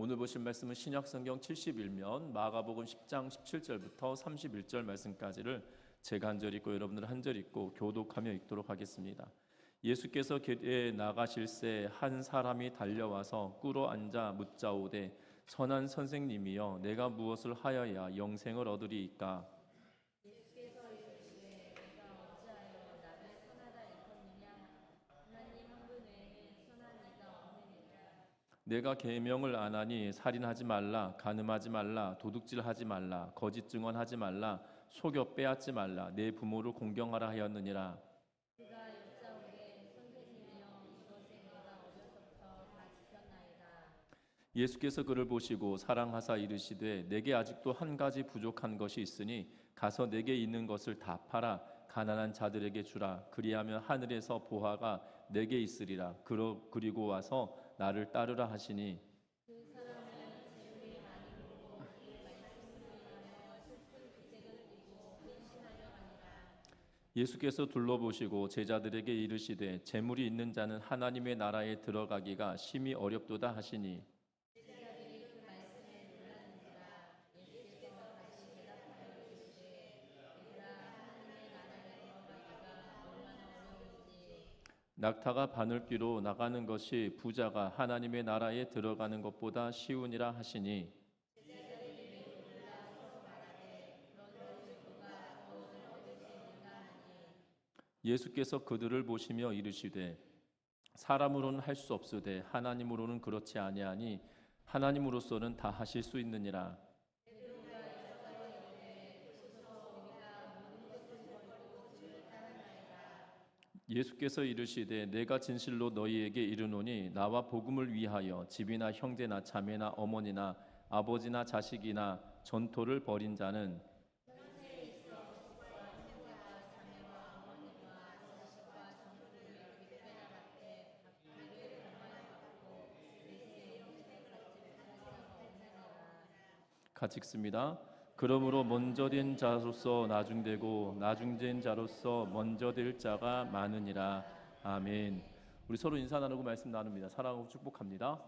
오늘 보신 말씀은 신약성경 71면 마가복음 10장 17절부터 31절 말씀까지를 제가 한 절 읽고 여러분들 한 절 읽고 교독하며 읽도록 하겠습니다. 예수께서 길에 나가실새 한 사람이 달려와서 꿇어 앉아 묻자오되 선한 선생님이여 내가 무엇을 하여야 영생을 얻으리이까? 내가 계명을 안 하니 살인하지 말라, 간음하지 말라, 도둑질하지 말라, 거짓 증언하지 말라, 속여 빼앗지 말라, 내 부모를 공경하라 하였느니라. 예수께서 그를 보시고 사랑하사 이르시되 내게 아직도 한 가지 부족한 것이 있으니 가서 내게 있는 것을 다 팔아 가난한 자들에게 주라. 그리하면 하늘에서 보화가 내게 있으리라. 그리고 와서 나를 따르라 하시니 예수께서 둘러보시고 제자들에게 이르시되 재물이 있는 자는 하나님의 나라에 들어가기가 심히 어렵도다 하시니 낙타가 바늘귀로 나가는 것이 부자가 하나님의 나라에 들어가는 것보다 쉬우니라 하시니 예수께서 그들을 보시며 이르시되 사람으로는 할 수 없으되 하나님으로는 그렇지 아니하니 하나님으로서는 다 하실 수 있느니라. 예수께서 이르시되 내가 진실로 너희에게 이르노니 나와 복음을 위하여 집이나 형제나 자매나 어머니나 아버지나 자식이나 전토를 벌인 자는 같이 읽습니다. 그러므로 먼저 된 자로서 나중되고 나중된 자로서 먼저 될 자가 많으니라. 아멘. 우리 서로 인사 나누고 말씀 나눕니다. 사랑하고 축복합니다.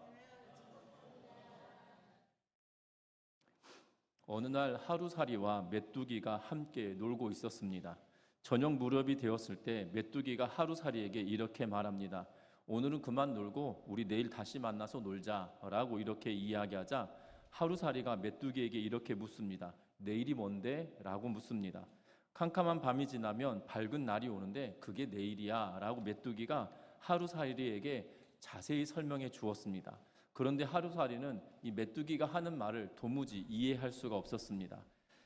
어느 날 하루살이와 메뚜기가 함께 놀고 있었습니다. 저녁 무렵이 되었을 때 메뚜기가 하루살이에게 이렇게 말합니다. 오늘은 그만 놀고 우리 내일 다시 만나서 놀자라고 이렇게 이야기하자 하루살이가 메뚜기에게 이렇게 묻습니다. 내일이 뭔데? 라고 묻습니다. 캄캄한 밤이 지나면 밝은 날이 오는데 그게 내일이야 라고 메뚜기가 하루살이에게 자세히 설명해 주었습니다. 그런데 하루살이는 이 메뚜기가 하는 말을 도무지 이해할 수가 없었습니다.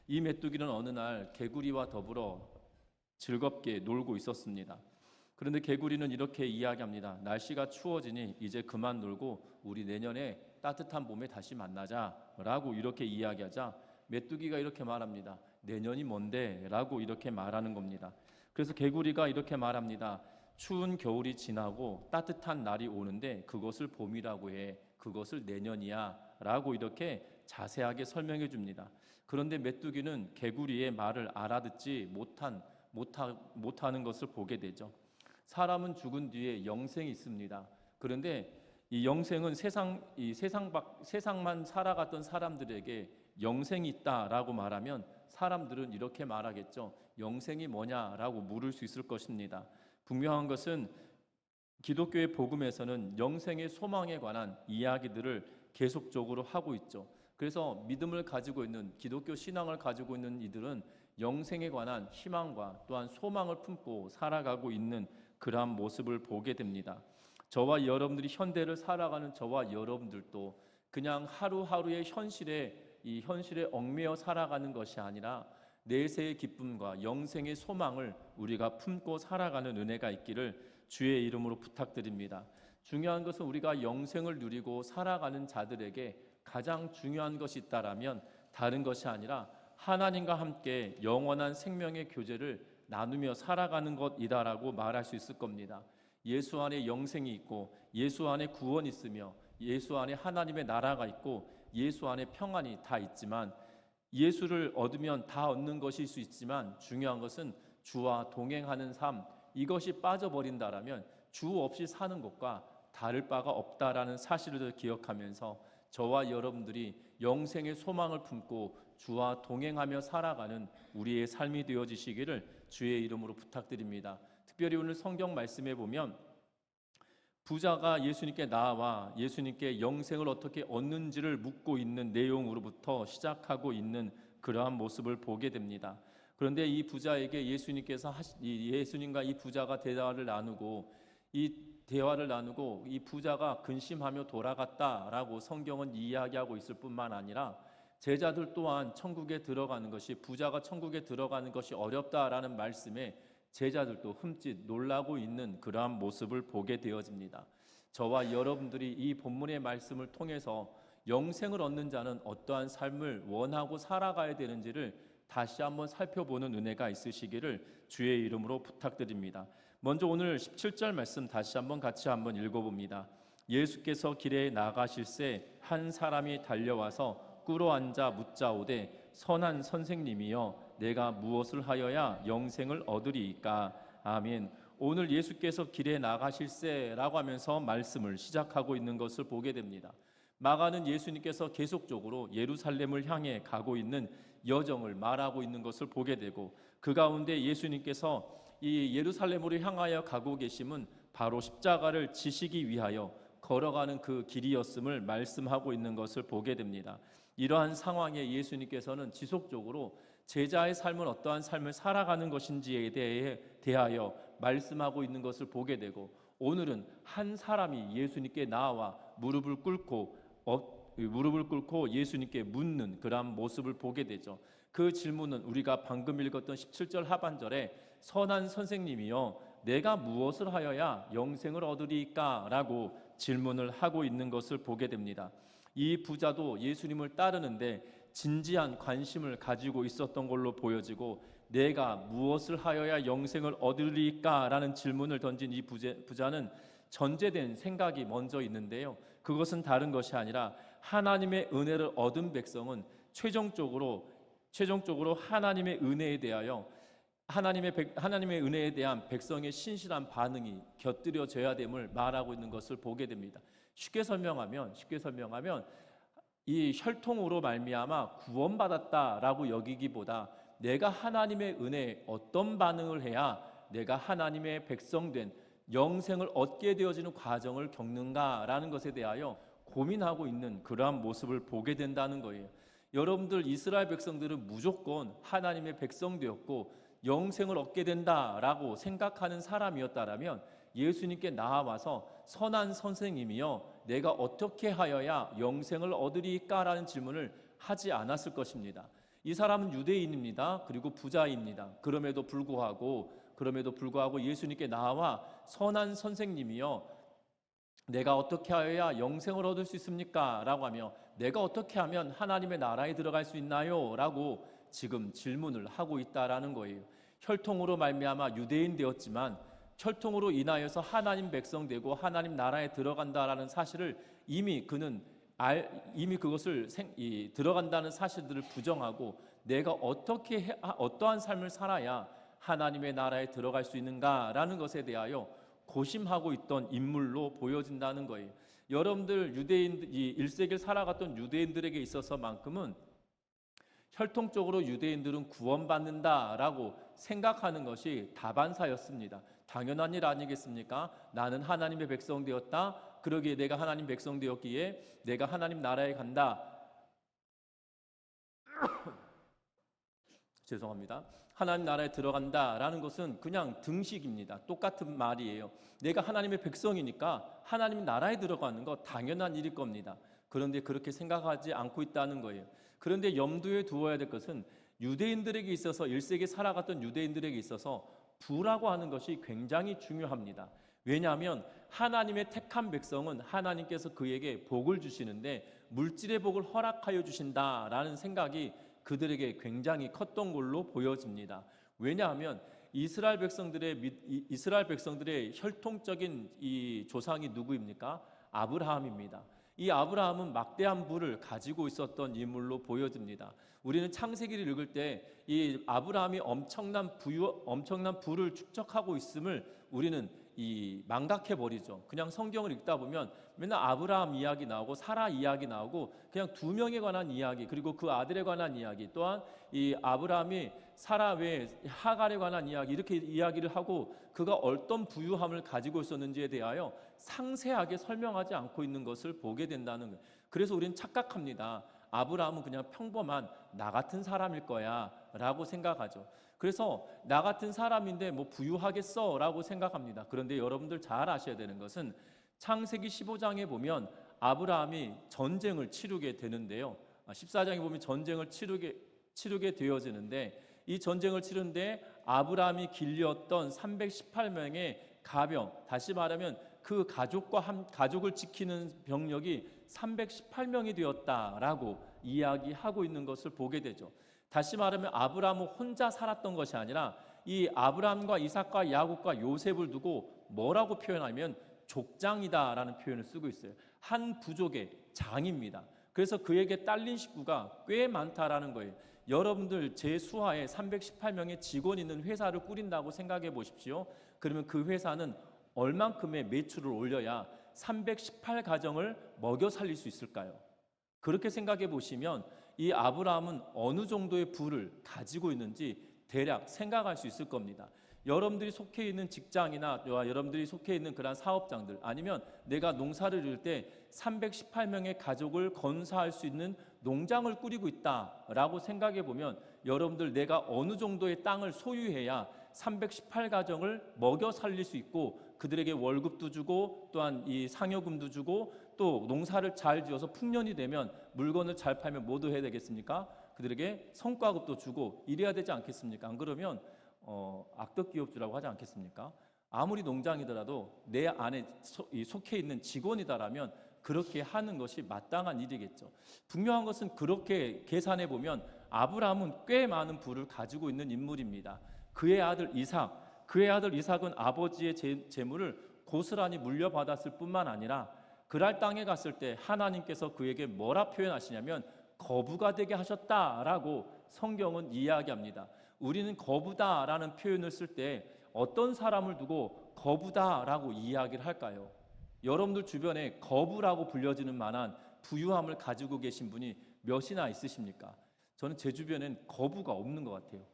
이 메뚜기는 어느 날 개구리와 더불어 즐겁게 놀고 있었습니다. 그런데 개구리는 이렇게 이야기합니다. 날씨가 추워지니 이제 그만 놀고 우리 내년에 따뜻한 봄에 다시 만나자라고 이렇게 이야기하자 메뚜기가 이렇게 말합니다. 내년이 뭔데? 라고 이렇게 말하는 겁니다. 그래서 개구리가 이렇게 말합니다. 추운 겨울이 지나고 따뜻한 날이 오는데 그것을 봄이라고 해. 그것을 내년이야 라고 이렇게 자세하게 설명해 줍니다. 그런데 메뚜기는 개구리의 말을 알아듣지 못하는 것을 보게 되죠. 사람은 죽은 뒤에 영생이 있습니다. 그런데 이 영생은 세상만 살아갔던 사람들에게 영생이 있다라고 말하면 사람들은 이렇게 말하겠죠. 영생이 뭐냐라고 물을 수 있을 것입니다. 분명한 것은 기독교의 복음에서는 영생의 소망에 관한 이야기들을 계속적으로 하고 있죠. 그래서 믿음을 가지고 있는 기독교 신앙을 가지고 있는 이들은 영생에 관한 희망과 또한 소망을 품고 살아가고 있는 그러한 모습을 보게 됩니다. 저와 여러분들이 현대를 살아가는 저와 여러분들도 그냥 하루하루의 현실에 얽매여 살아가는 것이 아니라 내세의 기쁨과 영생의 소망을 우리가 품고 살아가는 은혜가 있기를 주의 이름으로 부탁드립니다. 중요한 것은 우리가 영생을 누리고 살아가는 자들에게 가장 중요한 것이 있다라면 다른 것이 아니라 하나님과 함께 영원한 생명의 교제를 나누며 살아가는 것이다라고 말할 수 있을 겁니다. 예수 안에 영생이 있고 예수 안에 구원이 있으며 예수 안에 하나님의 나라가 있고 예수 안에 평안이 다 있지만 예수를 얻으면 다 얻는 것일 수 있지만 중요한 것은 주와 동행하는 삶, 이것이 빠져버린다라면 주 없이 사는 것과 다를 바가 없다라는 사실을 기억하면서 저와 여러분들이 영생의 소망을 품고 주와 동행하며 살아가는 우리의 삶이 되어지시기를 주의 이름으로 부탁드립니다. 특별히 오늘 성경 말씀에 보면 부자가 예수님께 나와 예수님께 영생을 어떻게 얻는지를 묻고 있는 내용으로부터 시작하고 있는 그러한 모습을 보게 됩니다. 그런데 이 부자에게 예수님과 이 부자가 대화를 나누고 이 부자가 근심하며 돌아갔다라고 성경은 이야기하고 있을 뿐만 아니라 제자들 또한 천국에 들어가는 것이 부자가 천국에 들어가는 것이 어렵다라는 말씀에 제자들도 흠칫 놀라고 있는 그러한 모습을 보게 되어집니다. 저와 여러분들이 이 본문의 말씀을 통해서 영생을 얻는 자는 어떠한 삶을 원하고 살아가야 되는지를 다시 한번 살펴보는 은혜가 있으시기를 주의 이름으로 부탁드립니다. 먼저 오늘 17절 말씀 다시 한번 같이 한번 읽어봅니다. 예수께서 길에 나가실새 한 사람이 달려와서 꿇어 앉아 묻자오되 선한 선생님이여 내가 무엇을 하여야 영생을 얻으리이까. 아멘. 오늘 예수께서 길에 나가실새라고 하면서 말씀을 시작하고 있는 것을 보게 됩니다. 마가는 예수님께서 계속적으로 예루살렘을 향해 가고 있는 여정을 말하고 있는 것을 보게 되고 그 가운데 예수님께서 이 예루살렘으로 향하여 가고 계심은 바로 십자가를 지시기 위하여 걸어가는 그 길이었음을 말씀하고 있는 것을 보게 됩니다. 이러한 상황에 예수님께서는 지속적으로 제자의 삶은 어떠한 삶을 살아가는 것인지에 대하여 말씀하고 있는 것을 보게 되고 오늘은 한 사람이 예수님께 나와 무릎을 꿇고 예수님께 묻는 그러한 모습을 보게 되죠. 그 질문은 우리가 방금 읽었던 17절 하반절에 선한 선생님이여 내가 무엇을 하여야 영생을 얻으리까? 라고 질문을 하고 있는 것을 보게 됩니다. 이 부자도 예수님을 따르는데 진지한 관심을 가지고 있었던 걸로 보여지고 내가 무엇을 하여야 영생을 얻으리까? 라는 질문을 던진 이 부자는 전제된 생각이 먼저 있는데요. 그것은 다른 것이 아니라 하나님의 은혜를 얻은 백성은 최종적으로 하나님의 은혜에 대하여 하나님의 은혜에 대한 백성의 신실한 반응이 곁들여져야 됨을 말하고 있는 것을 보게 됩니다. 쉽게 설명하면 이 혈통으로 말미암아 구원받았다라고 여기기보다 내가 하나님의 은혜에 어떤 반응을 해야 내가 하나님의 백성된 영생을 얻게 되어지는 과정을 겪는가라는 것에 대하여 고민하고 있는 그러한 모습을 보게 된다는 거예요. 여러분들 이스라엘 백성들은 무조건 하나님의 백성 되었고 영생을 얻게 된다라고 생각하는 사람이었다라면 예수님께 나와서 선한 선생님이여 내가 어떻게 하여야 영생을 얻으리까라는 질문을 하지 않았을 것입니다. 이 사람은 유대인입니다. 그리고 부자입니다. 그럼에도 불구하고 예수님께 나와 선한 선생님이여 내가 어떻게 하여야 영생을 얻을 수 있습니까? 라고 하며 내가 어떻게 하면 하나님의 나라에 들어갈 수 있나요? 라고 지금 질문을 하고 있다라는 거예요. 혈통으로 말미암아 유대인 되었지만 혈통으로 인하여서 하나님 백성 되고 하나님 나라에 들어간다라는 사실을 이미 그것을 들어간다는 사실들을 부정하고 내가 어떠한 삶을 살아야 하나님의 나라에 들어갈 수 있는가라는 것에 대하여 고심하고 있던 인물로 보여진다는 거예요. 여러분들 1세기를 살아갔던 유대인들에게 있어서만큼은 혈통적으로 유대인들은 구원받는다라고 생각하는 것이 다반사였습니다. 당연한 일 아니겠습니까? 나는 하나님의 백성 되었다. 그러기에 내가 하나님 백성 되었기에 내가 하나님 나라에 간다. 죄송합니다. 하나님 나라에 들어간다라는 것은 그냥 등식입니다. 똑같은 말이에요. 내가 하나님의 백성이니까 하나님 나라에 들어가는 거 당연한 일일 겁니다. 그런데 그렇게 생각하지 않고 있다는 거예요. 그런데 염두에 두어야 될 것은 유대인들에게 있어서 1세기 살아갔던 유대인들에게 있어서 부라고 하는 것이 굉장히 중요합니다. 왜냐하면 하나님의 택한 백성은 하나님께서 그에게 복을 주시는데 물질의 복을 허락하여 주신다라는 생각이 그들에게 굉장히 컸던 걸로 보여집니다. 왜냐하면 이스라엘 백성들의 혈통적인 이 조상이 누구입니까? 아브라함입니다. 이 아브라함은 막대한 부를 가지고 있었던 인물로 보여집니다. 우리는 창세기를 읽을 때 이 아브라함이 엄청난 부를 축적하고 있음을 우리는 이 망각해 버리죠. 그냥 성경을 읽다 보면 맨날 아브라함 이야기 나오고 사라 이야기 나오고 그냥 두 명에 관한 이야기, 그리고 그 아들에 관한 이야기, 또한 이 아브라함이 사라 외에 하갈에 관한 이야기, 이렇게 이야기를 하고 그가 어떤 부유함을 가지고 있었는지에 대하여 상세하게 설명하지 않고 있는 것을 보게 된다는 거예요. 그래서 우리는 착각합니다. 아브라함은 그냥 평범한 나 같은 사람일 거야 라고 생각하죠. 그래서 나 같은 사람인데 뭐 부유하겠어 라고 생각합니다. 그런데 여러분들 잘 아셔야 되는 것은 창세기 15장에 보면 아브라함이 전쟁을 치르게 되는데요. 14장에 보면 전쟁을 치르게 되어지는데, 이 전쟁을 치르는데 아브라함이 길렸던 318명의 가병, 다시 말하면 그 가족을 지키는 병력이 318명이 되었다라고 이야기하고 있는 것을 보게 되죠. 다시 말하면 아브라함은 혼자 살았던 것이 아니라 이 아브라함과 이삭과 야곱과 요셉을 두고 뭐라고 표현하면 족장이다라는 표현을 쓰고 있어요. 한 부족의 장입니다. 그래서 그에게 딸린 식구가 꽤 많다라는 거예요. 여러분들 제 수하에 318명의 직원이 있는 회사를 꾸린다고 생각해 보십시오. 그러면 그 회사는 얼만큼의 매출을 올려야 318가정을 먹여 살릴 수 있을까요? 그렇게 생각해 보시면 이 아브라함은 어느 정도의 부를 가지고 있는지 대략 생각할 수 있을 겁니다. 여러분들이 속해 있는 직장이나 여러분들이 속해 있는 그런 사업장들, 아니면 내가 농사를 지을 때 318명의 가족을 건사할 수 있는 농장을 꾸리고 있다라고 생각해 보면 여러분들 내가 어느 정도의 땅을 소유해야 318가정을 먹여 살릴 수 있고 그들에게 월급도 주고 또한 이 상여금도 주고 또 농사를 잘 지어서 풍년이 되면 물건을 잘 팔면 뭐도 해야 되겠습니까? 그들에게 성과급도 주고 이래야 되지 않겠습니까? 안 그러면 악덕기업주라고 하지 않겠습니까? 아무리 농장이더라도 내 안에 속해 있는 직원이다라면 그렇게 하는 것이 마땅한 일이겠죠. 분명한 것은 그렇게 계산해 보면 아브라함은 꽤 많은 부를 가지고 있는 인물입니다. 그의 아들 이삭은 아버지의 재물을 고스란히 물려받았을 뿐만 아니라 그랄 땅에 갔을 때 하나님께서 그에게 뭐라 표현하시냐면 거부가 되게 하셨다라고 성경은 이야기합니다. 우리는 거부다라는 표현을 쓸 때 어떤 사람을 두고 거부다라고 이야기를 할까요? 여러분들 주변에 거부라고 불려지는 만한 부유함을 가지고 계신 분이 몇이나 있으십니까? 저는 제 주변엔 거부가 없는 것 같아요.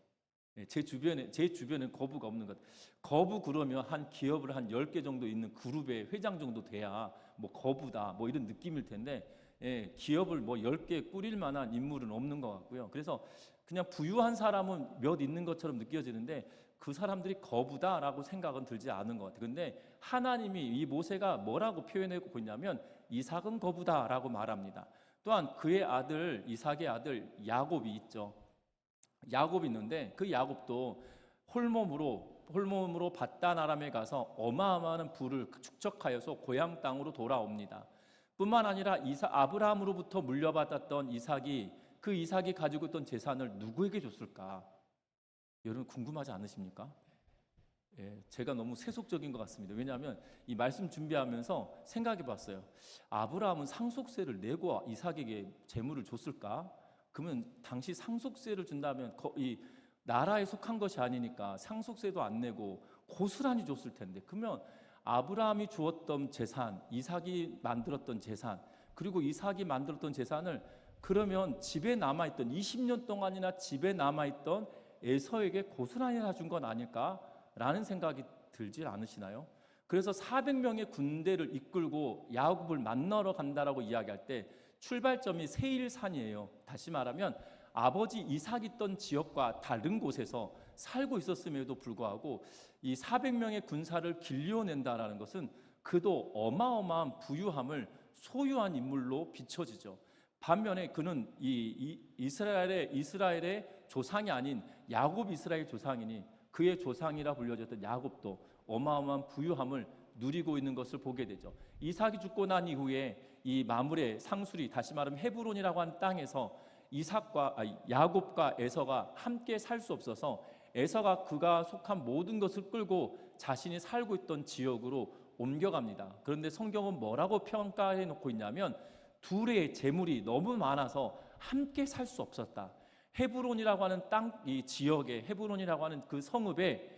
제 주변엔 거부가 없는 것 같아요. 거부 그러면 한 기업을 한 10개 정도 있는 그룹의 회장 정도 돼야 뭐 거부다 뭐 이런 느낌일 텐데 기업을 뭐 10개 꾸릴 만한 인물은 없는 것 같고요. 그래서 그냥 부유한 사람은 몇 있는 것처럼 느껴지는데 그 사람들이 거부다라고 생각은 들지 않은 것 같아요. 근데 하나님이 이 모세가 뭐라고 표현하고 있냐면 이삭은 거부다라고 말합니다. 또한 그의 아들 이삭의 아들 야곱이 있죠. 야곱이 있는데 그 야곱도 홀몸으로 밧단 아람에 가서 어마어마한 부를 축적하여서 고향 땅으로 돌아옵니다. 뿐만 아니라 아브라함으로부터 물려받았던 그 이삭이 가지고 있던 재산을 누구에게 줬을까? 여러분 궁금하지 않으십니까? 제가 너무 세속적인 것 같습니다. 왜냐하면 이 말씀 준비하면서 생각해 봤어요. 아브라함은 상속세를 내고 이삭에게 재물을 줬을까? 그러면 당시 상속세를 준다면 이 나라에 속한 것이 아니니까 상속세도 안 내고 고스란히 줬을 텐데, 그러면 아브라함이 주었던 재산, 이삭이 만들었던 재산, 그리고 이삭이 만들었던 재산을 그러면 집에 남아있던 20년 동안이나 집에 남아있던 에서에게 고스란히 다 준 건 아닐까라는 생각이 들지 않으시나요? 그래서 400명의 군대를 이끌고 야곱을 만나러 간다라고 이야기할 때 출발점이 세일산이에요. 다시 말하면 아버지 이삭이 있던 지역과 다른 곳에서 살고 있었음에도 불구하고 이 400명의 군사를 길러낸다라는 것은 그도 어마어마한 부유함을 소유한 인물로 비춰지죠. 반면에 그는 이스라엘의 조상이 아닌 야곱 이스라엘 조상이니 그의 조상이라 불려졌던 야곱도 어마어마한 부유함을 누리고 있는 것을 보게 되죠. 이삭이 죽고 난 이후에 이 마물의 상수리, 다시 말하면 헤브론이라고 하는 땅에서 야곱과 에서가 함께 살 수 없어서 에서가 그가 속한 모든 것을 끌고 자신이 살고 있던 지역으로 옮겨갑니다. 그런데 성경은 뭐라고 평가해 놓고 있냐면 둘의 재물이 너무 많아서 함께 살 수 없었다. 헤브론이라고 하는 이 지역에 헤브론이라고 하는 그 성읍에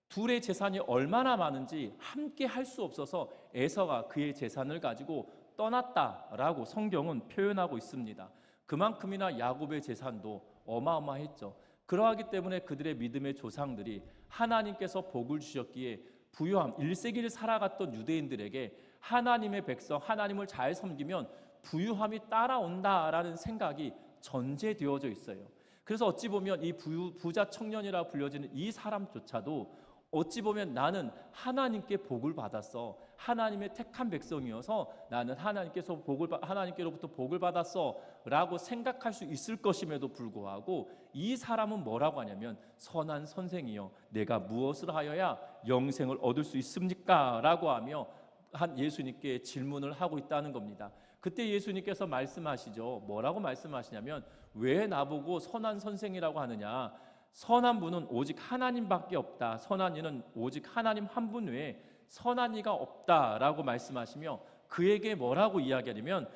둘의 재산이 얼마나 많은지 함께 할 수 없어서 에서가 그의 재산을 가지고 떠났다라고 성경은 표현하고 있습니다. 그만큼이나 야곱의 재산도 어마어마했죠. 그러하기 때문에 그들의 믿음의 조상들이 하나님께서 복을 주셨기에 부유함, 1세기를 살아갔던 유대인들에게 하나님의 백성, 하나님을 잘 섬기면 부유함이 따라온다라는 생각이 전제되어져 있어요. 그래서 어찌 보면 이 부자 청년이라 불려지는 이 사람조차도 어찌 보면 나는 하나님께 복을 받았어. 하나님의 택한 백성이어서 나는 하나님께로부터 복을 받았어라고 생각할 수 있을 것임에도 불구하고 이 사람은 뭐라고 하냐면 선한 선생이여 내가 무엇을 하여야 영생을 얻을 수 있습니까? 라고 하며 한 예수님께 질문을 하고 있다는 겁니다. 그때 예수님께서 말씀하시죠. 뭐라고 말씀하시냐면 왜 나보고 선한 선생이라고 하느냐? 선한 분은 오직 하나님밖에 없다. 선한 이는 오직 하나님 한 분 외에 선한 이가 없다라고 말씀하시며 그에게 뭐라고 이야기하냐면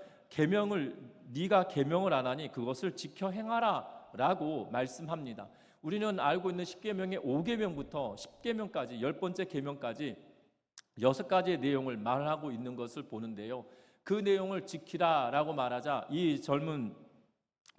네가 계명을 안 하니 그것을 지켜 행하라라고 말씀합니다. 우리는 알고 있는 10계명의 5계명부터 10계명까지 10번째 계명까지 6가지의 내용을 말하고 있는 것을 보는데요. 그 내용을 지키라라고 말하자 이 젊은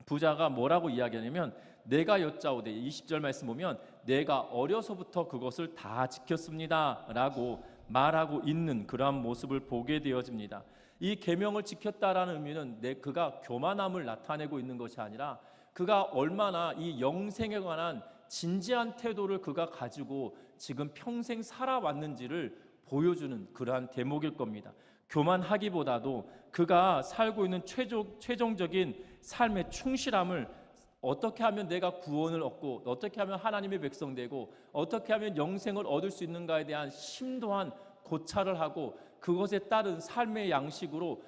부자가 뭐라고 이야기하냐면 내가 여짜오되 20절 말씀 보면 내가 어려서부터 그것을 다 지켰습니다 라고 말하고 있는 그러한 모습을 보게 되어집니다. 이 계명을 지켰다라는 의미는 그가 교만함을 나타내고 있는 것이 아니라 그가 얼마나 이 영생에 관한 진지한 태도를 그가 가지고 지금 평생 살아왔는지를 보여주는 그러한 대목일 겁니다. 교만하기보다도 그가 살고 있는 최종적인 삶의 충실함을 어떻게 하면 내가 구원을 얻고 어떻게 하면 하나님의 백성 되고 어떻게 하면 영생을 얻을 수 있는가에 대한 심도한 고찰을 하고 그것에 따른 삶의 양식으로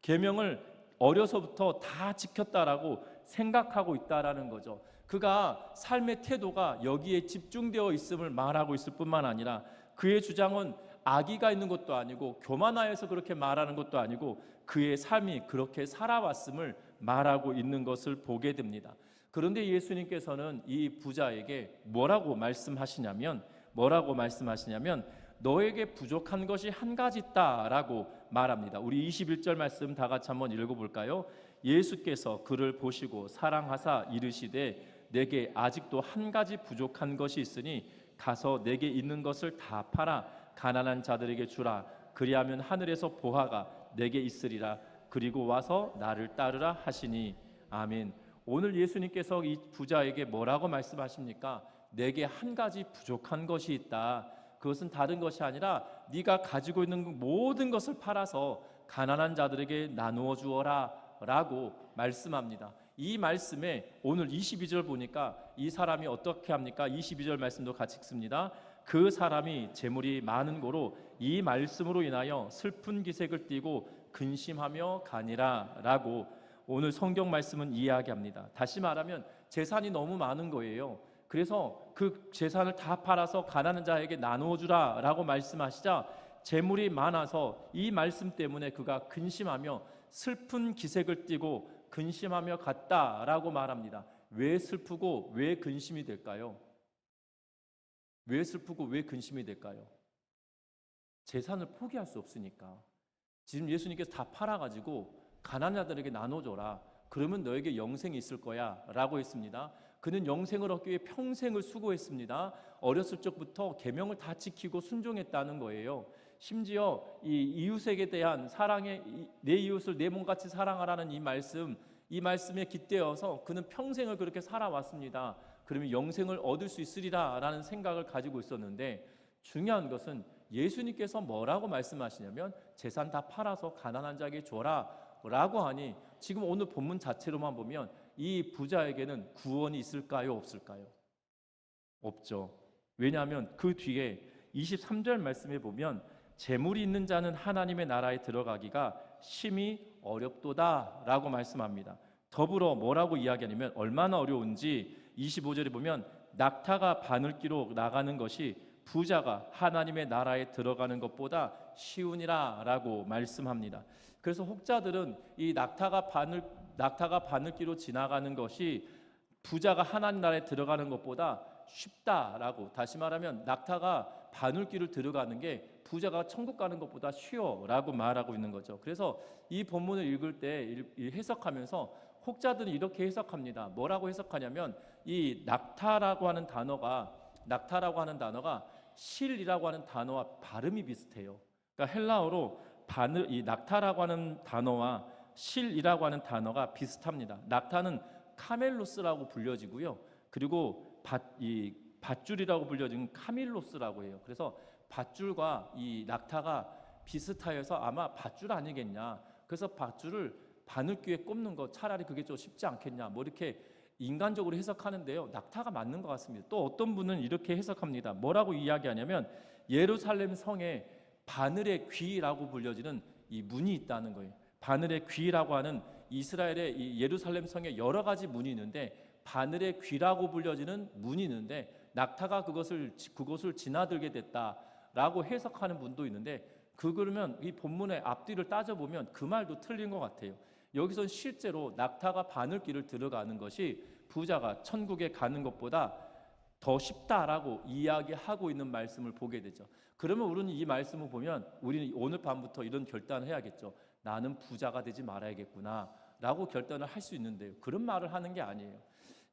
계명을 어려서부터 다 지켰다라고 생각하고 있다라는 거죠. 그가 삶의 태도가 여기에 집중되어 있음을 말하고 있을 뿐만 아니라 그의 주장은 악의가 있는 것도 아니고 교만하여서 그렇게 말하는 것도 아니고 그의 삶이 그렇게 살아왔음을 말하고 있는 것을 보게 됩니다. 그런데 예수님께서는 이 부자에게 뭐라고 말씀하시냐면 너에게 부족한 것이 한 가지 있다라고 말합니다. 우리 21절 말씀 다 같이 한번 읽어볼까요? 예수께서 그를 보시고 사랑하사 이르시되 내게 아직도 한 가지 부족한 것이 있으니 가서 내게 있는 것을 다 팔아 가난한 자들에게 주라. 그리하면 하늘에서 보화가 내게 있으리라. 그리고 와서 나를 따르라 하시니 아멘. 오늘 예수님께서 이 부자에게 뭐라고 말씀하십니까? 내게 한 가지 부족한 것이 있다. 그것은 다른 것이 아니라 네가 가지고 있는 모든 것을 팔아서 가난한 자들에게 나누어 주어라 라고 말씀합니다. 이 말씀에 오늘 22절 보니까 이 사람이 어떻게 합니까? 22절 말씀도 같이 읽습니다. 그 사람이 재물이 많은 고로 이 말씀으로 인하여 슬픈 기색을 띠고 근심하며 가니라 라고 오늘 성경 말씀은 이야기합니다. 다시 말하면 재산이 너무 많은 거예요. 그래서 그 재산을 다 팔아서 가난한 자에게 나누어 주라 라고 말씀하시자 재물이 많아서 이 말씀 때문에 그가 근심하며 슬픈 기색을 띠고 근심하며 갔다라고 말합니다. 왜 슬프고 왜 근심이 될까요? 왜 슬프고 왜 근심이 될까요? 재산을 포기할 수 없으니까. 지금 예수님께서 다 팔아가지고 가난한 자들에게 나눠줘라. 그러면 너에게 영생이 있을 거야 라고 했습니다. 그는 영생을 얻기 위해 평생을 수고했습니다. 어렸을 적부터 계명을 다 지키고 순종했다는 거예요. 심지어 이 이웃에게 대한 사랑의 내 이웃을 내 몸같이 사랑하라는 이 말씀에 깃대어서 그는 평생을 그렇게 살아왔습니다. 그러면 영생을 얻을 수 있으리라 라는 생각을 가지고 있었는데 중요한 것은 예수님께서 뭐라고 말씀하시냐면 재산 다 팔아서 가난한 자에게 줘라 라고 하니 지금 오늘 본문 자체로만 보면 이 부자에게는 구원이 있을까요? 없을까요? 없죠. 왜냐하면 그 뒤에 23절 말씀에 보면 재물이 있는 자는 하나님의 나라에 들어가기가 심히 어렵도다 라고 말씀합니다. 더불어 뭐라고 이야기하냐면 얼마나 어려운지 25절에 보면 낙타가 바늘기로 나가는 것이 부자가 하나님의 나라에 들어가는 것보다 쉬우니라 라고 말씀합니다. 그래서 혹자들은 이 낙타가 바늘기로 지나가는 것이 부자가 하나님 나라에 들어가는 것보다 쉽다라고, 다시 말하면 낙타가 바늘길을 들어가는 게 부자가 천국 가는 것보다 쉬워라고 말하고 있는 거죠. 그래서 이 본문을 읽을 때 해석하면서 혹자들은 이렇게 해석합니다. 뭐라고 해석하냐면 이 낙타라고 하는 단어가 실이라고 하는 단어와 발음이 비슷해요. 그러니까 헬라어로 이 낙타라고 하는 단어와 실이라고 하는 단어가 비슷합니다. 낙타는 카멜로스라고 불려지고요. 그리고 이 밧줄이라고 불려지는 카밀로스라고 해요. 그래서 밧줄과 이 낙타가 비슷하여서 아마 밧줄 아니겠냐. 그래서 밧줄을 바늘귀에 꼽는 거 차라리 그게 좀 쉽지 않겠냐. 뭐 이렇게 인간적으로 해석하는데요. 낙타가 맞는 것 같습니다. 또 어떤 분은 이렇게 해석합니다. 뭐라고 이야기하냐면 예루살렘 성에 바늘의 귀라고 불려지는 이 문이 있다는 거예요. 바늘의 귀라고 하는 이스라엘의 이 예루살렘 성에 여러 가지 문이 있는데 바늘의 귀라고 불려지는 문이 있는데 낙타가 그것을 지나들게 됐다라고 해석하는 분도 있는데, 그러면 이 본문의 앞뒤를 따져보면 그 말도 틀린 것 같아요. 여기선 실제로 낙타가 바늘길을 들어가는 것이 부자가 천국에 가는 것보다 더 쉽다라고 이야기하고 있는 말씀을 보게 되죠. 그러면 우리는 이 말씀을 보면 우리는 오늘 밤부터 이런 결단을 해야겠죠. 나는 부자가 되지 말아야겠구나 라고 결단을 할 수 있는데요, 그런 말을 하는 게 아니에요.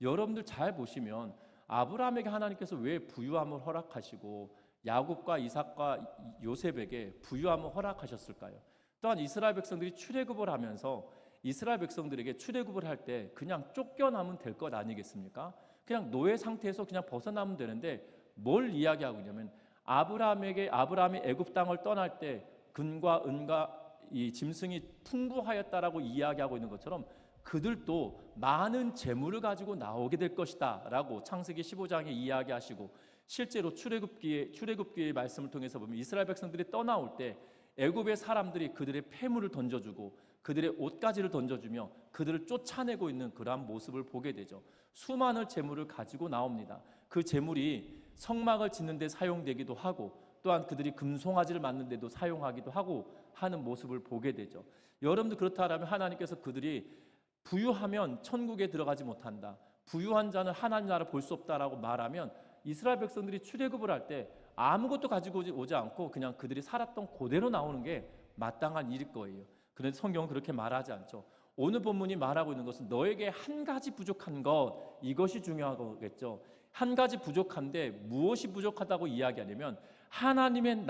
여러분들 잘 보시면 아브라함에게 하나님께서 왜 부유함을 허락하시고 야곱과 이삭과 요셉에게 부유함을 허락하셨을까요? 또한 이스라엘 백성들이 출애굽을 하면서 이스라엘 백성들에게 출애굽을 할 때 그냥 쫓겨나면 될 것 아니겠습니까? 그냥 노예 상태에서 그냥 벗어나면 되는데 뭘 이야기하고 있냐면 아브라함이 애굽 땅을 떠날 때 금과 은과 이 짐승이 풍부하였다라고 이야기하고 있는 것처럼 그들도 많은 재물을 가지고 나오게 될 것이다 라고 창세기 15장에 이야기하시고, 실제로 출애굽기의 말씀을 통해서 보면 이스라엘 백성들이 떠나올 때 애굽의 사람들이 그들의 폐물을 던져주고 그들의 옷가지를 던져주며 그들을 쫓아내고 있는 그러한 모습을 보게 되죠. 수많은 재물을 가지고 나옵니다. 그 재물이 성막을 짓는 데 사용되기도 하고 또한 그들이 금송아지를 만든 데도 사용하기도 하고 하는 모습을 보게 되죠. 여러분들 그렇다면 하나님께서 그들이 부유하면 천국에 들어가지 못한다, 부유한 자는 하나님 나라를 볼 수 없다라고 말하면 이스라엘 백성들이 출애굽을 할 때 아무것도 가지고 오지 않고 그냥 그들이 살았던 그대로 나오는 게 마땅한 일일 거예요. 그런데 성경은 그렇게 말하지 않죠. 오늘 본문이 말하고 있는 것은 너에게 한 가지 부족한 것, 이것이 중요한 거겠죠. 한 가지 부족한데 무엇이 부족하다고 이야기하냐면 하나님의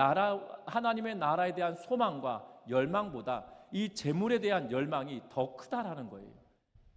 나라에 대한 소망과 열망보다 이 재물에 대한 열망이 더 크다라는 거예요.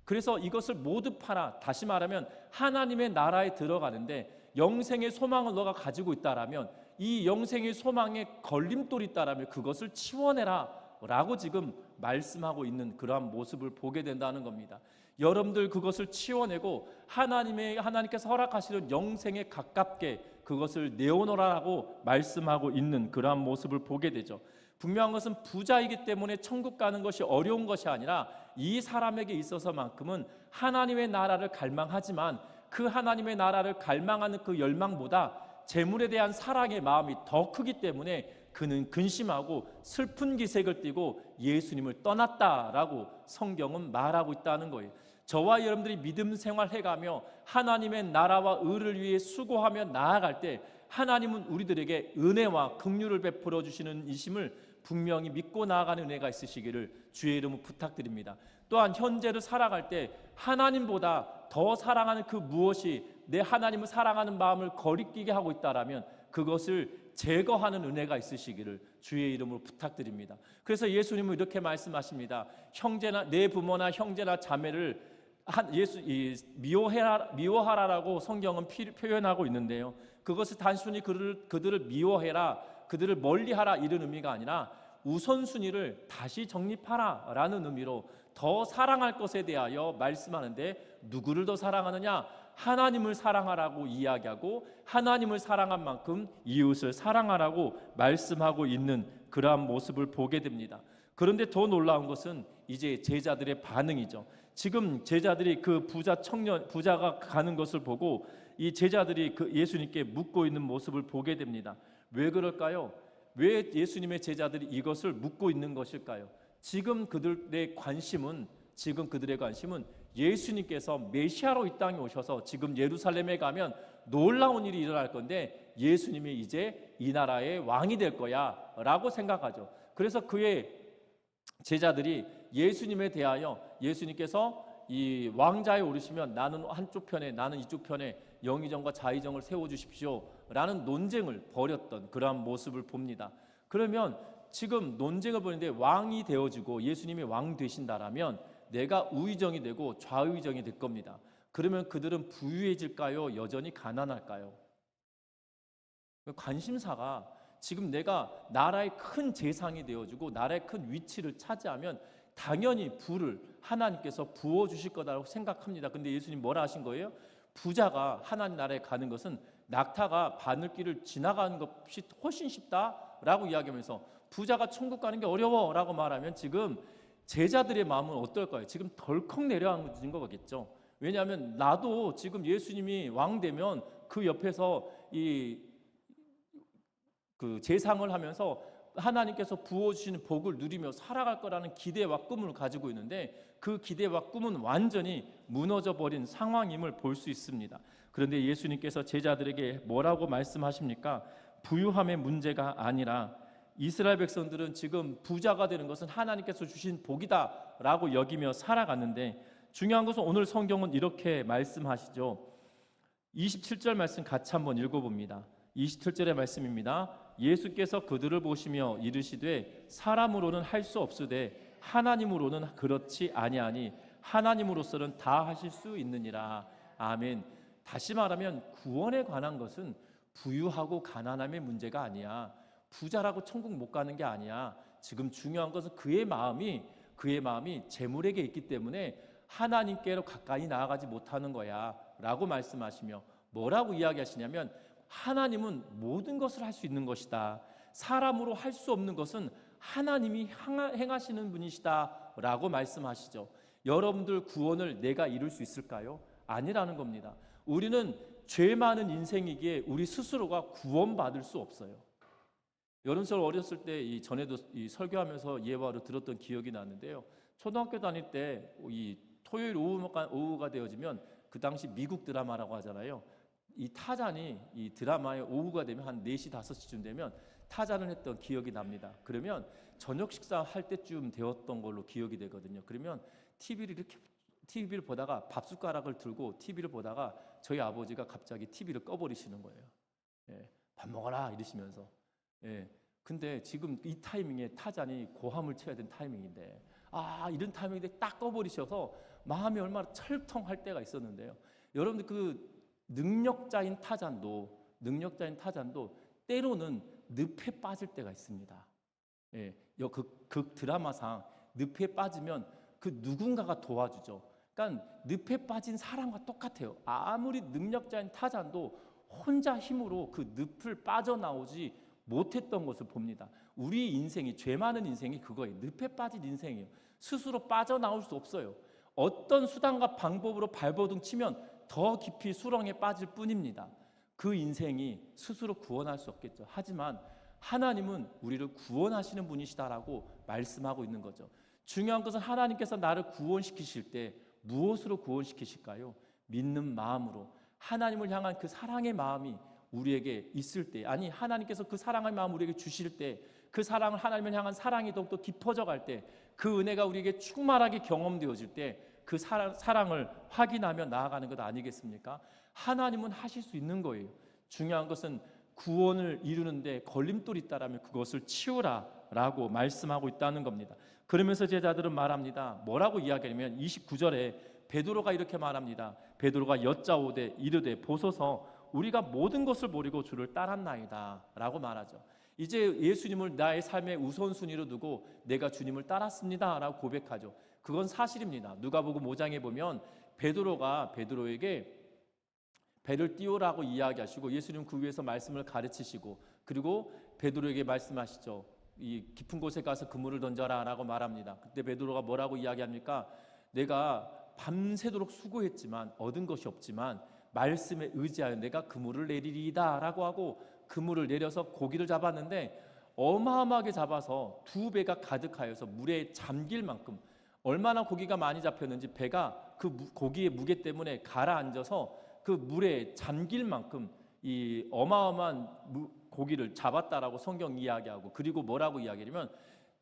그래서 이것을 모두 팔아, 다시 말하면 하나님의 나라에 들어가는데 영생의 소망을 너가 가지고 있다라면 이 영생의 소망에 걸림돌이 있다라면 그것을 치워내라 라고 지금 말씀하고 있는 그러한 모습을 보게 된다는 겁니다. 여러분들 그것을 치워내고 하나님께서 허락하시는 영생에 가깝게 그것을 내어놓으라고 말씀하고 있는 그러한 모습을 보게 되죠. 분명한 것은 부자이기 때문에 천국 가는 것이 어려운 것이 아니라 이 사람에게 있어서만큼은 하나님의 나라를 갈망하지만 그 하나님의 나라를 갈망하는 그 열망보다 재물에 대한 사랑의 마음이 더 크기 때문에 그는 근심하고 슬픈 기색을 띠고 예수님을 떠났다라고 성경은 말하고 있다는 거예요. 저와 여러분들이 믿음 생활해가며 하나님의 나라와 의를 위해 수고하며 나아갈 때 하나님은 우리들에게 은혜와 긍휼을 베풀어 주시는 이심을 분명히 믿고 나아가는 은혜가 있으시기를 주의 이름으로 부탁드립니다. 또한 현재를 살아갈 때 하나님보다 더 사랑하는 그 무엇이 내 하나님을 사랑하는 마음을 거리끼게 하고 있다라면 그것을 제거하는 은혜가 있으시기를 주의 이름으로 부탁드립니다. 그래서 예수님은 이렇게 말씀하십니다. 내 부모나 형제나 자매를 미워하라라고 성경은 표현하고 있는데요, 그것은 단순히 그들을 미워해라, 그들을 멀리하라 이런 의미가 아니라 우선순위를 다시 정립하라 라는 의미로 더 사랑할 것에 대하여 말씀하는데, 누구를 더 사랑하느냐? 하나님을 사랑하라고 이야기하고 하나님을 사랑한 만큼 이웃을 사랑하라고 말씀하고 있는 그러한 모습을 보게 됩니다. 그런데 더 놀라운 것은 이제 제자들의 반응이죠. 지금 제자들이 그 부자가 가는 것을 보고 이 제자들이 그 예수님께 묻고 있는 모습을 보게 됩니다. 왜 그럴까요? 왜 예수님의 제자들이 이것을 묻고 있는 것일까요? 지금 그들의 관심은 예수님께서 메시아로 이 땅에 오셔서 지금 예루살렘에 가면 놀라운 일이 일어날 건데 예수님이 이제 이 나라의 왕이 될 거야 라고 생각하죠. 그래서 그의 제자들이 예수님에 대하여 예수님께서 이 왕자에 오르시면 나는 한쪽 편에 나는 이쪽 편에 영의정과 자의정을 세워주십시오 라는 논쟁을 벌였던 그러한 모습을 봅니다. 그러면 지금 논쟁을 벌이는데 왕이 되어지고 예수님이 왕 되신다라면 내가 우의정이 되고 좌의정이 될 겁니다. 그러면 그들은 부유해질까요? 여전히 가난할까요? 관심사가 지금 내가 나라의 큰 재상이 되어지고 나라의 큰 위치를 차지하면 당연히 부를 하나님께서 부어주실 거다라고 생각합니다. 근데 예수님 뭐라 하신 거예요? 부자가 하나님 나라에 가는 것은 낙타가 바늘길을 지나가는 것이 훨씬 쉽다라고 이야기하면서 부자가 천국 가는 게 어려워라고 말하면 지금 제자들의 마음은 어떨까요? 지금 덜컥 내려앉은 거겠죠. 왜냐하면 나도 지금 예수님이 왕 되면 그 옆에서 그 제상을 하면서 하나님께서 부어주시는 복을 누리며 살아갈 거라는 기대와 꿈을 가지고 있는데 그 기대와 꿈은 완전히 무너져 버린 상황임을 볼 수 있습니다. 그런데 예수님께서 제자들에게 뭐라고 말씀하십니까? 부유함의 문제가 아니라 이스라엘 백성들은 지금 부자가 되는 것은 하나님께서 주신 복이다라고 여기며 살아갔는데 중요한 것은 오늘 성경은 이렇게 말씀하시죠. 27절 말씀 같이 한번 읽어봅니다. 27절의 말씀입니다. 예수께서 그들을 보시며 이르시되 사람으로는 할 수 없으되 하나님으로는 그렇지 아니하니 하나님으로서는 다 하실 수 있느니라. 아멘. 다시 말하면 구원에 관한 것은 부유하고 가난함의 문제가 아니야. 부자라고 천국 못 가는 게 아니야. 지금 중요한 것은 그의 마음이 재물에게 있기 때문에 하나님께로 가까이 나아가지 못하는 거야 라고 말씀하시며 뭐라고 이야기하시냐면 하나님은 모든 것을 할 수 있는 것이다. 사람으로 할 수 없는 것은 하나님이 행하시는 분이시다 라고 말씀하시죠. 여러분들 구원을 내가 이룰 수 있을까요? 아니라는 겁니다. 우리는 죄 많은 인생이기에 우리 스스로가 구원받을 수 없어요. 여러분 어렸을 때 전에도 설교하면서 예화로 들었던 기억이 나는데요. 초등학교 다닐 때 토요일 오후가 되어지면 그 당시 미국 드라마라고 하잖아요. 이 타잔이 이 드라마의 오후가 되면 한 4시 5시쯤 되면 타잔을 했던 기억이 납니다. 그러면 저녁 식사할 때쯤 되었던 걸로 기억이 되거든요. 그러면 TV를 보다가 밥숟가락을 들고 TV를 보다가 저희 아버지가 갑자기 TV를 꺼버리시는 거예요. 예, 밥 먹어라 이러시면서. 예, 근데 지금 이 타이밍에 타잔이 고함을 쳐야 되는 타이밍인데 이런 타이밍인데 딱 꺼버리셔서 마음이 얼마나 철통할 때가 있었는데요. 여러분들 그 능력자인 타잔도 때로는 늪에 빠질 때가 있습니다. 예, 그 드라마상 늪에 빠지면 그 누군가가 도와주죠. 그러니까 늪에 빠진 사람과 똑같아요. 아무리 능력자인 타잔도 혼자 힘으로 그 늪을 빠져나오지 못했던 것을 봅니다. 우리 인생이 죄 많은 인생이 그거예요. 늪에 빠진 인생이에요. 스스로 빠져나올 수 없어요. 어떤 수단과 방법으로 발버둥 치면 더 깊이 수렁에 빠질 뿐입니다. 그 인생이 스스로 구원할 수 없겠죠. 하지만 하나님은 우리를 구원하시는 분이시다라고 말씀하고 있는 거죠. 중요한 것은 하나님께서 나를 구원시키실 때 무엇으로 구원시키실까요? 믿는 마음으로. 하나님을 향한 그 사랑의 마음이 우리에게 있을 때, 아니 하나님께서 그 사랑의 마음 우리에게 주실 때, 그 사랑을 하나님을 향한 사랑이 더욱더 깊어져 갈 때, 그 은혜가 우리에게 충만하게 경험되어질 때 그 사랑을 확인하며 나아가는 것 아니겠습니까? 하나님은 하실 수 있는 거예요. 중요한 것은 구원을 이루는데 걸림돌이 있다라면 그것을 치우라라고 말씀하고 있다는 겁니다. 그러면서 제자들은 말합니다. 뭐라고 이야기하냐면 29절에 베드로가 이렇게 말합니다. 베드로가 여짜오되 이르되 보소서 우리가 모든 것을 버리고 주를 따랐나이다 라고 말하죠. 이제 예수님을 나의 삶의 우선순위로 두고 내가 주님을 따랐습니다 라고 고백하죠. 그건 사실입니다. 누가복음 5장에 보면 베드로에게 배를 띄우라고 이야기하시고 예수님 그 위에서 말씀을 가르치시고 그리고 베드로에게 말씀하시죠. 이 깊은 곳에 가서 그물을 던져라 라고 말합니다. 그때 베드로가 뭐라고 이야기합니까? 내가 밤새도록 수고했지만 얻은 것이 없지만 말씀에 의지하여 내가 그물을 내리리이다 라고 하고 그물을 내려서 고기를 잡았는데 어마어마하게 잡아서 2배가 가득하여서 물에 잠길 만큼 얼마나 고기가 많이 잡혔는지 배가 그 고기의 무게 때문에 가라앉아서 그 물에 잠길 만큼 이 어마어마한 고기를 잡았다라고 성경 이야기하고, 그리고 뭐라고 이야기하냐면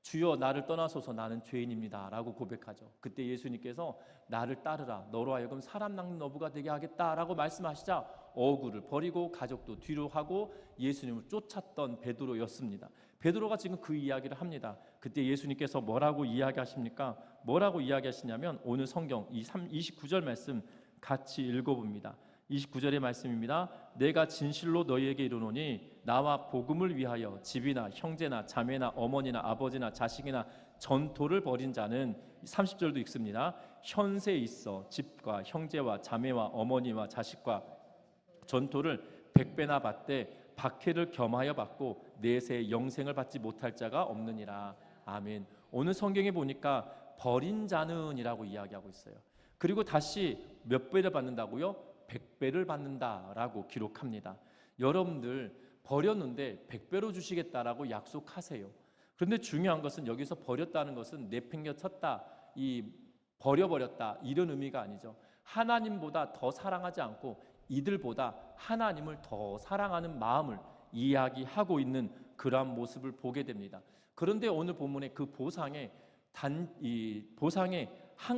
주여 나를 떠나소서 나는 죄인입니다 라고 고백하죠. 그때 예수님께서 나를 따르라 너로 하여금 사람 낚는 어부가 되게 하겠다라고 말씀하시자 어구를 버리고 가족도 뒤로 하고 예수님을 쫓았던 베드로였습니다. 베드로가 지금 그 이야기를 합니다. 그때 예수님께서 뭐라고 이야기하십니까? 뭐라고 이야기하시냐면 오늘 성경 29절 말씀 같이 읽어봅니다. 29절의 말씀입니다. 내가 진실로 너희에게 이르노니 나와 복음을 위하여 집이나 형제나 자매나 어머니나 아버지나 자식이나 전토를 벌인 자는 30절도 읽습니다. 현세에 있어 집과 형제와 자매와 어머니와 자식과 전토를 100배나 받되 박해를 겸하여 받고 내세 영생을 받지 못할 자가 없느니라. 아멘. 오늘 성경에 보니까 버린 자는 이라고 이야기하고 있어요. 그리고 다시 몇 배를 받는다고요? 100배를 받는다라고 기록합니다. 여러분들 버렸는데 100배로 주시겠다라고 약속하세요. 그런데 중요한 것은 여기서 버렸다는 것은 내팽겨쳤다, 이 버려버렸다 이런 의미가 아니죠. 하나님보다 더 사랑하지 않고 이들보다 하나님을 더 사랑하는 마음을 이야기하고 있는 그러한 모습을 보게 됩니다. 그런데 오늘 본문의 그 보상에 한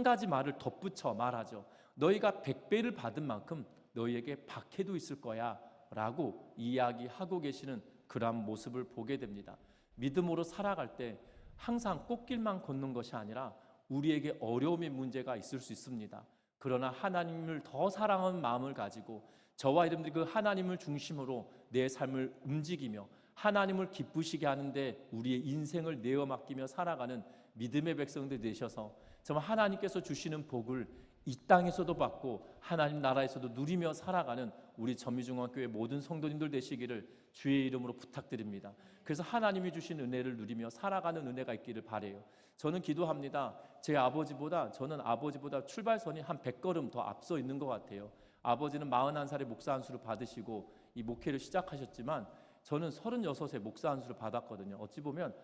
가지 말을 덧붙여 말하죠. 너희가 100배를 받은 만큼 너희에게 박해도 있을 거야 라고 이야기하고 계시는 그러한 모습을 보게 됩니다. 믿음으로 살아갈 때 항상 꽃길만 걷는 것이 아니라 우리에게 어려움의 문제가 있을 수 있습니다. 그러나 하나님을 더 사랑하는 마음을 가지고 저와 여러분들이 그 하나님을 중심으로 내 삶을 움직이며 하나님을 기쁘시게 하는데 우리의 인생을 내어 맡기며 살아가는 믿음의 백성들 되셔서 정말 하나님께서 주시는 복을 이 땅에서도 받고 하나님 나라에서도 누리며 살아가는 우리 전미중앙교회 모든 성도님들 되시기를 주의 이름으로 부탁드립니다. 그래서 하나님이 주신 은혜를 누리며 살아가는 은혜가 있기를 바라요. 저는 기도합니다. 저는 아버지보다 출발선이 한 100걸음 더 앞서 있는 것 같아요. 아버지는 41살에 목사 안수를 받으시고 이 목회를 시작하셨지만 저는 36에 목사 안수를 받았거든요. 어찌 보면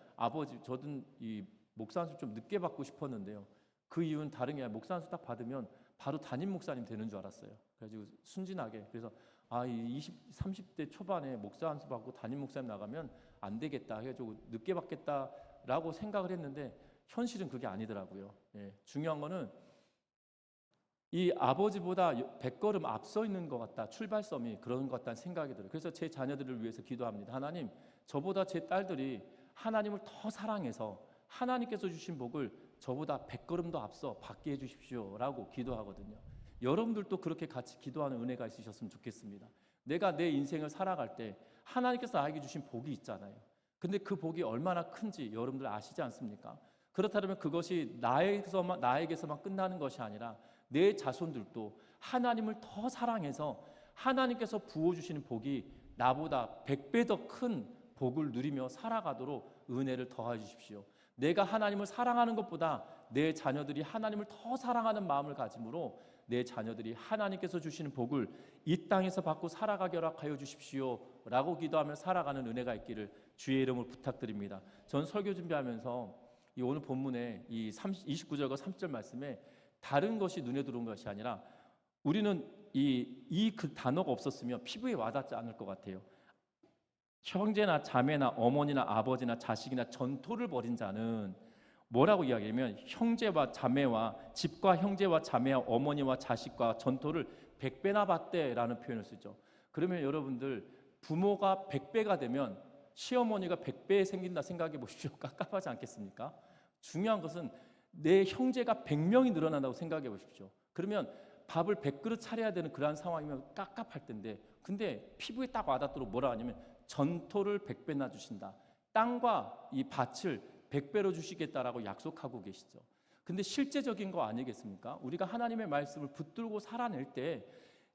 저는 이 목사 안수 좀 늦게 받고 싶었는데요. 그 이유는 다른 게 아니라 목사 안수 딱 받으면 바로 담임 목사님 되는 줄 알았어요. 그래가지고 순진하게 그래서 30대 초반에 목사 안수 받고 담임 목사님 나가면 안 되겠다 해가지고 늦게 받겠다라고 생각을 했는데 현실은 그게 아니더라고요. 중요한 거는 이 아버지보다 100걸음 앞서 있는 것 같다. 출발점이 그런 것 같다는 생각이 들어요. 그래서 제 자녀들을 위해서 기도합니다. 하나님, 저보다 제 딸들이 하나님을 더 사랑해서 하나님께서 주신 복을 저보다 100걸음도 앞서 받게 해주십시오 라고 기도하거든요. 여러분들도 그렇게 같이 기도하는 은혜가 있으셨으면 좋겠습니다. 내가 내 인생을 살아갈 때 하나님께서 나에게 주신 복이 있잖아요. 근데 그 복이 얼마나 큰지 여러분들 아시지 않습니까? 그렇다면 그것이 나에게서만 끝나는 것이 아니라 내 자손들도 하나님을 더 사랑해서 하나님께서 부어주시는 복이 나보다 100배 더 큰 복을 누리며 살아가도록 은혜를 더해 주십시오. 내가 하나님을 사랑하는 것보다 내 자녀들이 하나님을 더 사랑하는 마음을 가짐으로 내 자녀들이 하나님께서 주시는 복을 이 땅에서 받고 살아가게 허락하여 주십시오 라고 기도하며 살아가는 은혜가 있기를 주의 이름으로 부탁드립니다. 전 설교 준비하면서 이 오늘 본문에 이 29절과 30절 말씀에 다른 것이 눈에 들어온 것이 아니라 우리는 그 단어가 없었으면 피부에 와닿지 않을 것 같아요. 형제나 자매나 어머니나 아버지나 자식이나 전토를 벌인 자는 뭐라고 이야기하냐면 형제와 자매와 집과 형제와 자매와 어머니와 자식과 전토를 100배나 받대라는 표현을 쓰죠. 그러면 여러분들 부모가 100배가 되면 시어머니가 100배 생긴다 생각해 보십시오. 깝깝하지 않겠습니까? 중요한 것은 내 형제가 100명이 늘어난다고 생각해 보십시오. 그러면 밥을 100그릇 차려야 되는 그러한 상황이면 깝깝할 텐데 근데 피부에 딱 와닿도록 뭐라 하냐면 전토를 100배나 주신다. 땅과 이 밭을 100배로 주시겠다라고 약속하고 계시죠. 근데 실제적인 거 아니겠습니까? 우리가 하나님의 말씀을 붙들고 살아낼 때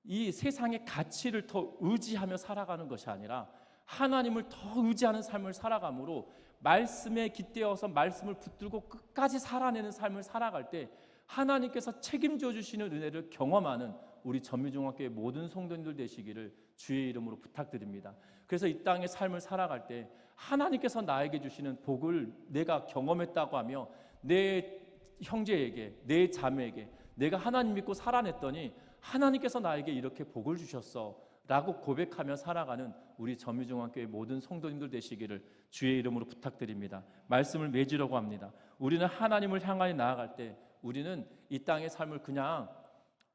이 세상의 가치를 더 의지하며 살아가는 것이 아니라 하나님을 더 의지하는 삶을 살아감으로 말씀에 깃대어서 말씀을 붙들고 끝까지 살아내는 삶을 살아갈 때 하나님께서 책임져 주시는 은혜를 경험하는 우리 전미중앙교회 모든 성도님들 되시기를 주의 이름으로 부탁드립니다. 그래서 이 땅의 삶을 살아갈 때 하나님께서 나에게 주시는 복을 내가 경험했다고 하며 내 형제에게, 내 자매에게, 내가 하나님 믿고 살아냈더니 하나님께서 나에게 이렇게 복을 주셨어 라고 고백하며 살아가는 우리 점유중앙교회 모든 성도님들 되시기를 주의 이름으로 부탁드립니다. 말씀을 맺으려고 합니다. 우리는 하나님을 향하여 나아갈 때 우리는 이 땅의 삶을 그냥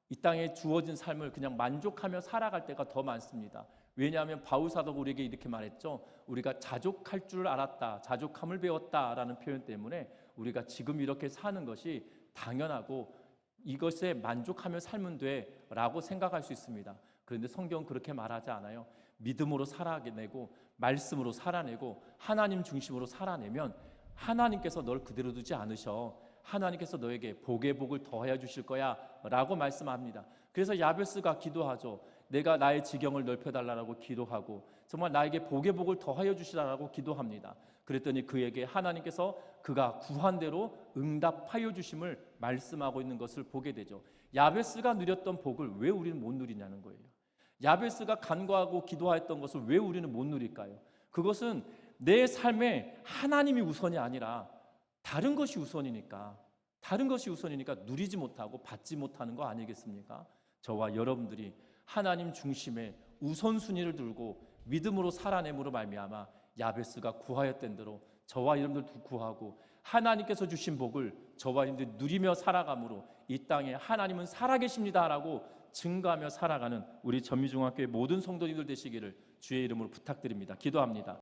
이 땅에 주어진 삶을 그냥 만족하며 살아갈 때가 더 많습니다. 왜냐하면 바울 사도가 우리에게 이렇게 말했죠. 우리가 자족할 줄 알았다, 자족함을 배웠다라는 표현 때문에 우리가 지금 이렇게 사는 것이 당연하고 이것에 만족하며 살면 돼라고 생각할 수 있습니다. 그런데 성경은 그렇게 말하지 않아요. 믿음으로 살아내고 말씀으로 살아내고 하나님 중심으로 살아내면 하나님께서 널 그대로 두지 않으셔. 하나님께서 너에게 복의 복을 더하여 주실 거야 라고 말씀합니다. 그래서 야베스가 기도하죠. 내가 나의 지경을 넓혀달라고 기도하고 정말 나에게 복의 복을 더하여 주시라고 기도합니다. 그랬더니 그에게 하나님께서 그가 구한 대로 응답하여 주심을 말씀하고 있는 것을 보게 되죠. 야베스가 누렸던 복을 왜 우리는 못 누리냐는 거예요. 야베스가 간구하고 기도했던 것을 왜 우리는 못 누릴까요? 그것은 내 삶에 하나님이 우선이 아니라 다른 것이 우선이니까 누리지 못하고 받지 못하는 거 아니겠습니까? 저와 여러분들이 하나님 중심의 우선순위를 두고 믿음으로 살아냄으로 말미암아 야베스가 구하였던 대로 저와 여러분들도 구하고 하나님께서 주신 복을 저와 여러분들이 누리며 살아감으로 이 땅에 하나님은 살아계십니다라고 증거하며 살아가는 우리 점유중학교의 모든 성도님들 되시기를 주의 이름으로 부탁드립니다. 기도합니다.